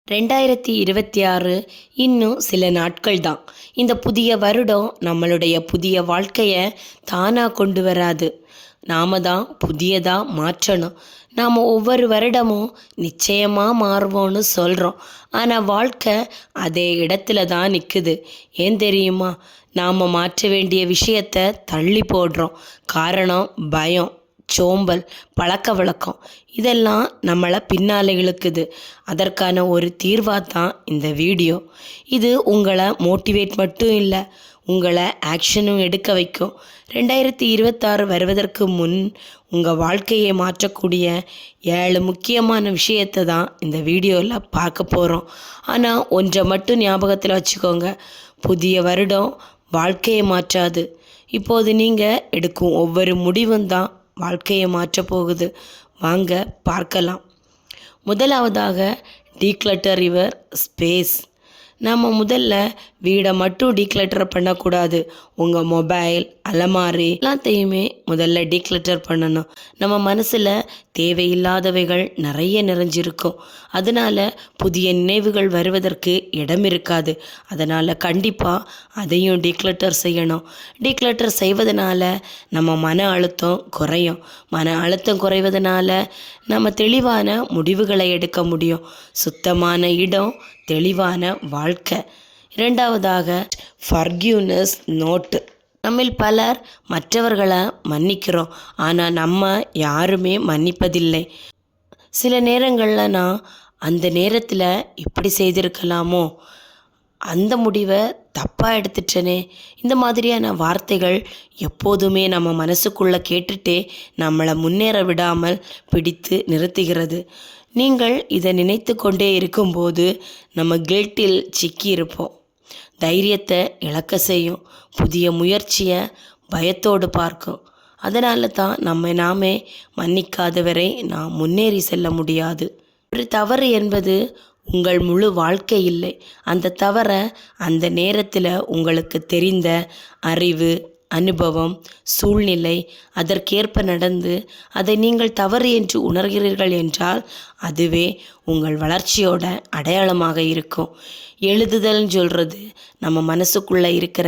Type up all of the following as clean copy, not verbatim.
2026 இன்னும் சில நாட்கள் தான். இந்த புதிய வருடம் நம்மளுடைய புதிய வாழ்க்கையை தானாக கொண்டு வராது. நாம தான் புதியதாக மாற்றணும். நாம் ஒவ்வொரு வருடமும் நிச்சயமாக மாறுவோன்னு சொல்கிறோம். ஆனால் வாழ்க்கை அதே இடத்துல தான் நிற்குது. ஏன் தெரியுமா? நாம் மாற்ற வேண்டிய விஷயத்தை தள்ளி போடுறோம். காரணம் பயம், சோம்பல், பழக்க வழக்கம் இதெல்லாம் நம்மளை பின்னால் இழுக்குது. அதற்கான ஒரு தீர்வாக தான் இந்த வீடியோ. இது உங்களை மோட்டிவேட் மட்டும் இல்லை, உங்களை ஆக்ஷனும் எடுக்க வைக்கும். 2026 வருவதற்கு முன் உங்கள் வாழ்க்கையை மாற்றக்கூடிய 7 முக்கியமான விஷயத்தை தான் இந்த வீடியோவில் பார்க்க போகிறோம். ஆனால் ஒன்றை மட்டும் ஞாபகத்தில் வச்சுக்கோங்க, புதிய வருடம் வாழ்க்கையை மாற்றாது. இப்போது நீங்கள் எடுக்கும் ஒவ்வொரு முடிவும் தான் வாழ்க்கையை மாற்றப் போகுது. வாங்க பார்க்கலாம். முதலாவதாக, டீக்ளட்டர் யுவர் ஸ்பேஸ். நம்ம முதல்ல வீடை மட்டும் டீக்ளட்டர் பண்ணக்கூடாது. உங்கள் மொபைல், அலமாரி எல்லாத்தையுமே முதல்ல டீக்ளட்டர் பண்ணணும். நம்ம மனசில் தேவையில்லாதவைகள் நிறைய நிறைஞ்சிருக்கும். அதனால் புதிய நினைவுகள் வருவதற்கு இடம் இருக்காது. அதனால் கண்டிப்பாக அதையும் டீக்ளட்டர் செய்யணும். டீக்ளட்டர் செய்வதனால நம்ம மன அழுத்தம் குறையும். மன அழுத்தம் குறைவதனால நம்ம தெளிவான முடிவுகளை எடுக்க முடியும். சுத்தமான இடம், தெளிவான வாழ்க்கை. இரண்டாவதாக, ஃபர்கிவ்னஸ் நோட்டு. நம்மில் பலர் மற்றவர்களை மன்னிக்கிறோம், ஆனால் நம்ம யாருமே மன்னிப்பதில்லை. சில நேரங்களில் நான் அந்த நேரத்தில் இப்படி செய்திருக்கலாமோ, அந்த முடிவை தப்பாக எடுத்துட்டனே, இந்த மாதிரியான வார்த்தைகள் எப்போதுமே நம்ம மனசுக்குள்ளே கேட்டுட்டே நம்மளை முன்னேற விடாமல் பிடித்து நிறுத்துகிறது. நீங்கள் இதை நினைத்து கொண்டே இருக்கும்போது நம்ம கில்ட்டில் சிக்கியிருப்போம். தைரியத்தை இழக்க செய்யும். புதிய முயற்சியை பயத்தோடு பார்க்கும். அதனால தான் நாமே மன்னிக்காத வரை நாம் முன்னேறி செல்ல முடியாது. ஒரு தவறு என்பது உங்கள் முழு வாழ்க்கை இல்லை. அந்த தவறை அந்த நேரத்தில் உங்களுக்கு தெரிந்த அறிவு, அனுபவம், சூழ்நிலை அதற்கேற்ப நடந்து அதை நீங்கள் தவறு என்று உணர்கிறீர்கள் என்றால் அதுவே உங்கள் வளர்ச்சியோட அடையாளமாக இருக்கும். எழுதுதல்னு சொல்கிறது நம்ம மனசுக்குள்ளே இருக்கிற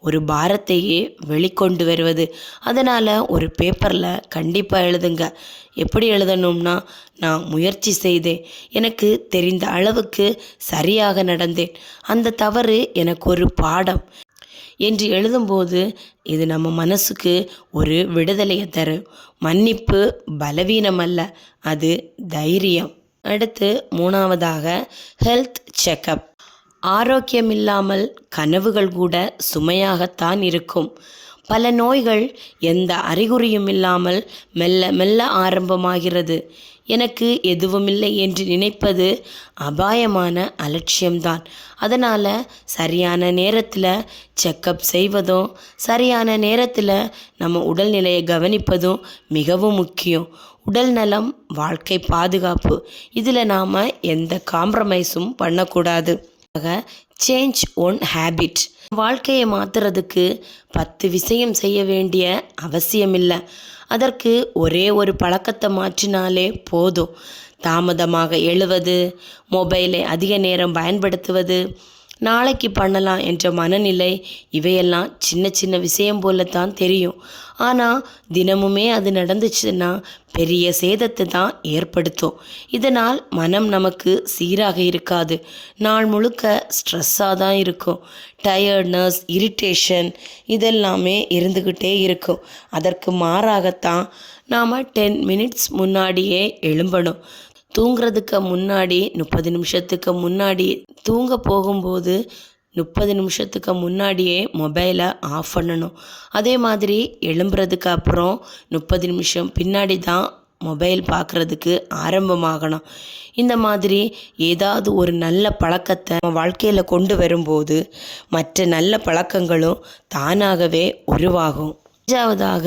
ஒரு பாரத்தையே வெளிக்கொண்டு வருவது. அதனால் ஒரு பேப்பரில் கண்டிப்பாக எழுதுங்க. எப்படி எழுதணும்னா, நான் முயற்சி செய்தேன், எனக்கு தெரிந்த அளவுக்கு சரியாக நடந்தேன், அந்த தவறு எனக்கு ஒரு பாடம் என்று எழுதும்போது இது நம்ம மனசுக்கு ஒரு விடுதலையை தரும். மன்னிப்பு பலவீனம் அல்ல, அது தைரியம். அடுத்து மூணாவதாக, ஹெல்த் செக்கப். ஆரோக்கியம் இல்லாமல் கனவுகள் கூட சுமையாகத்தான் இருக்கும். பல நோய்கள் எந்த அறிகுறியும் இல்லாமல் மெல்ல மெல்ல ஆரம்பமாகிறது. எனக்கு எதுவுமில்லை என்று நினைப்பது அபாயமான அலட்சியம்தான். அதனால் சரியான நேரத்தில் செக்கப் செய்வதும் சரியான நேரத்தில் நம்ம உடல்நிலையை கவனிப்பதும் மிகவும் முக்கியம். உடல் நலம் வாழ்க்கை பாதுகாப்பு. இதில் நாம் எந்த காம்ப்ரமைஸும் பண்ணக்கூடாது. Change one habit. வாழ்க்கையை மாற்றுறதுக்கு 10 விஷயம் செய்ய வேண்டிய அவசியமில்லை. அதற்கு ஒரே ஒரு பழக்கத்தை மாற்றினாலே போதும். தாமதமாக எழுவது, மொபைலை அதிக நேரம் பயன்படுத்துவது, நாளைக்கு பண்ணலாம் என்ற மனநிலை, இவையெல்லாம் சின்ன சின்ன விஷயம் போலத்தான் தெரியும். ஆனால் தினமுமே அது நடந்துச்சுன்னா பெரிய சேதத்தை தான் ஏற்படுத்தும். இதனால் மனம் நமக்கு சீராக இருக்காது. நாள் முழுக்க ஸ்ட்ரெஸ்ஸாக தான் இருக்கும். டயர்ட்னஸ், இரிட்டேஷன் இதெல்லாமே இருந்துக்கிட்டே இருக்கும். அதற்கு மாறாகத்தான் நாம் 10 மினிட்ஸ் முன்னாடியே எழும்பணும். தூங்குறதுக்கு முன்னாடி 30 நிமிஷத்துக்கு முன்னாடி, தூங்க போகும்போது 30 நிமிஷத்துக்கு முன்னாடியே மொபைலை ஆஃப் பண்ணணும். அதே மாதிரி எழும்புறதுக்கு அப்புறம் 30 நிமிஷம் பின்னாடி தான் மொபைல் பார்க்குறதுக்கு ஆரம்பமாகணும். இந்த மாதிரி ஏதாவது ஒரு நல்ல பழக்கத்தை நம்ம வாழ்க்கையில் கொண்டு வரும்போது மற்ற நல்ல பழக்கங்களும் தானாகவே உருவாகும். அஞ்சாவதாக,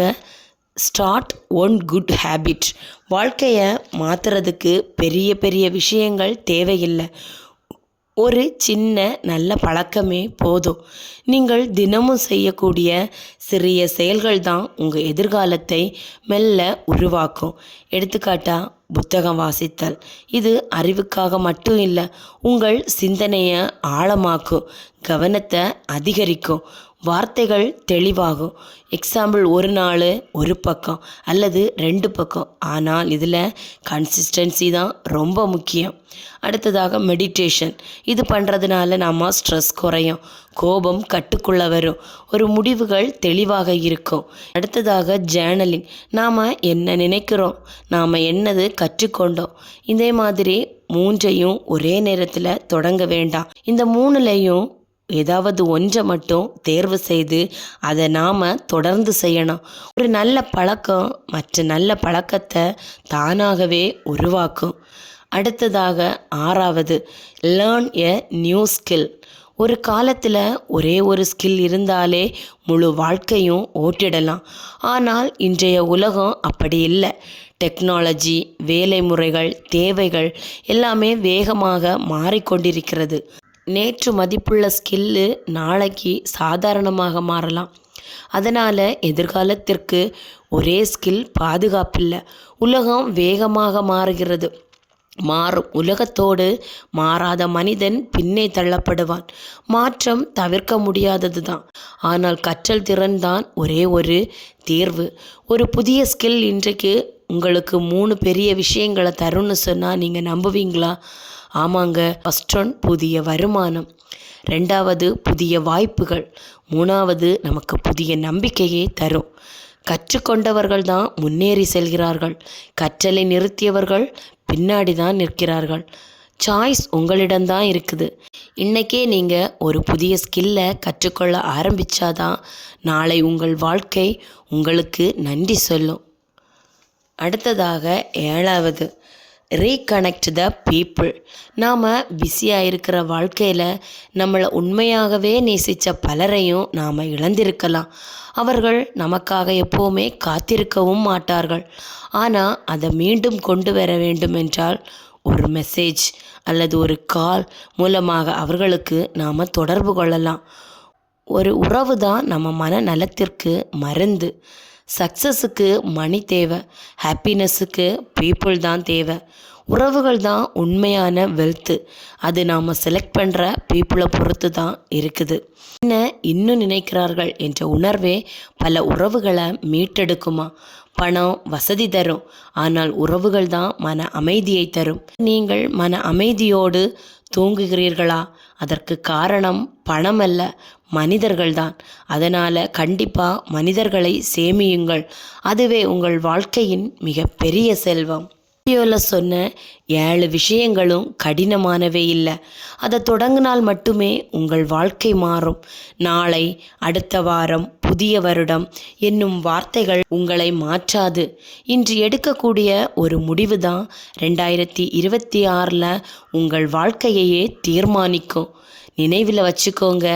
ஸ்டார்ட் ஒன் குட் ஹேபிட். வாழ்க்கையை மாற்றுறதுக்கு பெரிய பெரிய விஷயங்கள் தேவையில்லை. ஒரு சின்ன நல்ல பழக்கமே போதும். நீங்கள் தினமும் செய்யக்கூடிய சிறிய செயல்கள் தான் உங்கள் எதிர்காலத்தை மெல்ல உருவாக்கும். எடுத்துக்காட்டா புத்தகம் வாசித்தல். இது அறிவுக்காக மட்டும் இல்லை, உங்கள் சிந்தனையை ஆழமாக்கும், கவனத்தை அதிகரிக்கும், வார்த்தைகள் தெளிவாகும். எக்ஸாம்பிள், ஒரு நாள் ஒரு பக்கம் அல்லது 2 பக்கம். ஆனால் இதில் கன்சிஸ்டன்சி தான் ரொம்ப முக்கியம். அடுத்ததாக மெடிடேஷன். இது பண்ணுறதுனால நம்ம ஸ்ட்ரெஸ் குறையும், கோபம் கட்டுக்குள்ளே வரும், ஒரு முடிவுகள் தெளிவாக இருக்கும். அடுத்ததாக ஜேர்னலிங். நாம் என்ன நினைக்கிறோம், நாம் என்னது கற்றுக்கொண்டோம், இதே மாதிரி 3ஐயும் ஒரே நேரத்தில் தொடங்க வேண்டாம். இந்த 3லையும் ஏதாவது ஒன்றை மட்டும் தேர்வு செய்து அதை நாம் தொடர்ந்து செய்யணும். ஒரு நல்ல பழக்கம் மற்ற நல்ல பழக்கத்தை தானாகவே உருவாக்கும். அடுத்ததாக 6வது, லேர்ன் எ நியூ ஸ்கில். ஒரு காலத்தில் ஒரே ஒரு ஸ்கில் இருந்தாலே முழு வாழ்க்கையும் ஓட்டிடலாம். ஆனால் இன்றைய உலகம் அப்படி இல்லை. டெக்னாலஜி, வேலை முறைகள், தேவைகள் எல்லாமே வேகமாக மாறிக்கொண்டிருக்கிறது. நேற்று மதிப்புள்ள ஸ்கில்லு நாளைக்கு சாதாரணமாக மாறலாம். அதனால் எதிர்காலத்திற்கு ஒரே ஸ்கில் பாதுகாப்பில்லை. உலகம் வேகமாக மாறுகிறது. மாறும் உலகத்தோடு மாறாத மனிதன் பின்னே தள்ளப்படுவான். மாற்றம் தவிர்க்க முடியாதது தான். ஆனால் கற்றல் திறன் தான் ஒரே ஒரு தீர்வு. ஒரு புதிய ஸ்கில் இன்றைக்கு உங்களுக்கு 3 பெரிய விஷயங்களை தரும்னு சொன்னால் நீங்கள் நம்புவீங்களா? ஆமாங்க. ஃபர்ஸ்ட் ஒன், புதிய வருமானம். 2வது, புதிய வாய்ப்புகள். 3வது, நமக்கு புதிய நம்பிக்கையை தரும். கற்றுக்கொண்டவர்கள் தான் முன்னேறி செல்கிறார்கள். கற்றலை நிறுத்தியவர்கள் பின்னாடி தான் நிற்கிறார்கள். சாய்ஸ் உங்களிடம்தான் இருக்குது. இன்றைக்கே நீங்கள் ஒரு புதிய ஸ்கில்லை கற்றுக்கொள்ள ஆரம்பித்தாதான் நாளை உங்கள் வாழ்க்கை உங்களுக்கு நன்றி சொல்லும். அடுத்ததாக 7வது, ரீகனெக்ட் த பீப்புள். நாம் பிஸியாக இருக்கிற வாழ்க்கையில் நம்மளை உண்மையாகவே நேசித்த பலரையும் நாம் இழந்திருக்கலாம். அவர்கள் நமக்காக எப்போவுமே காத்திருக்கவும் மாட்டார்கள். ஆனால் அதை மீண்டும் கொண்டு வர வேண்டும் என்றால் ஒரு மெசேஜ் அல்லது ஒரு கால் மூலமாக அவர்களுக்கு நாம் தொடர்பு கொள்ளலாம். ஒரு உறவு தான் நம்ம மன நலத்திற்கு மருந்து. சக்ஸஸுக்கு மணி தேவை, ஹாப்பினஸுக்கு பீப்புள் தான் தேவை. உறவுகள் தான் உண்மையான வெல்த்து. அது நாம் செலக்ட் பண்ணுற பீப்புளை பொறுத்து தான் இருக்குது. என்ன இன்னும் நினைக்கிறார்கள் என்ற உணர்வே பல உறவுகளை மீட்டெடுக்குமா? பணம் வசதி தரும், ஆனால் உறவுகள் தான் மன அமைதியை தரும். நீங்கள் மன அமைதியோடு தூங்குகிறீர்களா? அதற்கு காரணம் பணம் அல்ல, மனிதர்கள்தான். அதனால் கண்டிப்பாக மனிதர்களை சேமியுங்கள். அதுவே உங்கள் வாழ்க்கையின் மிகப்பெரிய செல்வம். வீடியோவில் சொன்ன 7 விஷயங்களும் கடினமானவே இல்லை. அதை தொடங்கினால் மட்டுமே உங்கள் வாழ்க்கை மாறும். நாளை, அடுத்த வாரம், புதிய வருடம் என்னும் வார்த்தைகள் உங்களை மாற்றாது. இன்று எடுக்கக்கூடிய ஒரு முடிவு தான் 2026 உங்கள் வாழ்க்கையையே தீர்மானிக்கும். நினைவில் வச்சுக்கோங்க,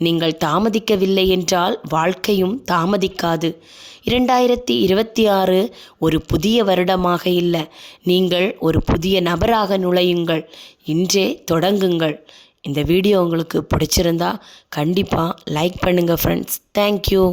நீங்கள் தாமதிக்கவில்லை என்றால் வாழ்க்கையும் தாமதிக்காது. 2026 ஒரு புதிய வருடமாக இல்லை, நீங்கள் ஒரு புதிய நபராக நுழையுங்கள். இன்றே தொடங்குங்கள். இந்த வீடியோ உங்களுக்கு பிடிச்சிருந்தா கண்டிப்பாக லைக் பண்ணுங்கள் ஃப்ரெண்ட்ஸ். தேங்க்யூ.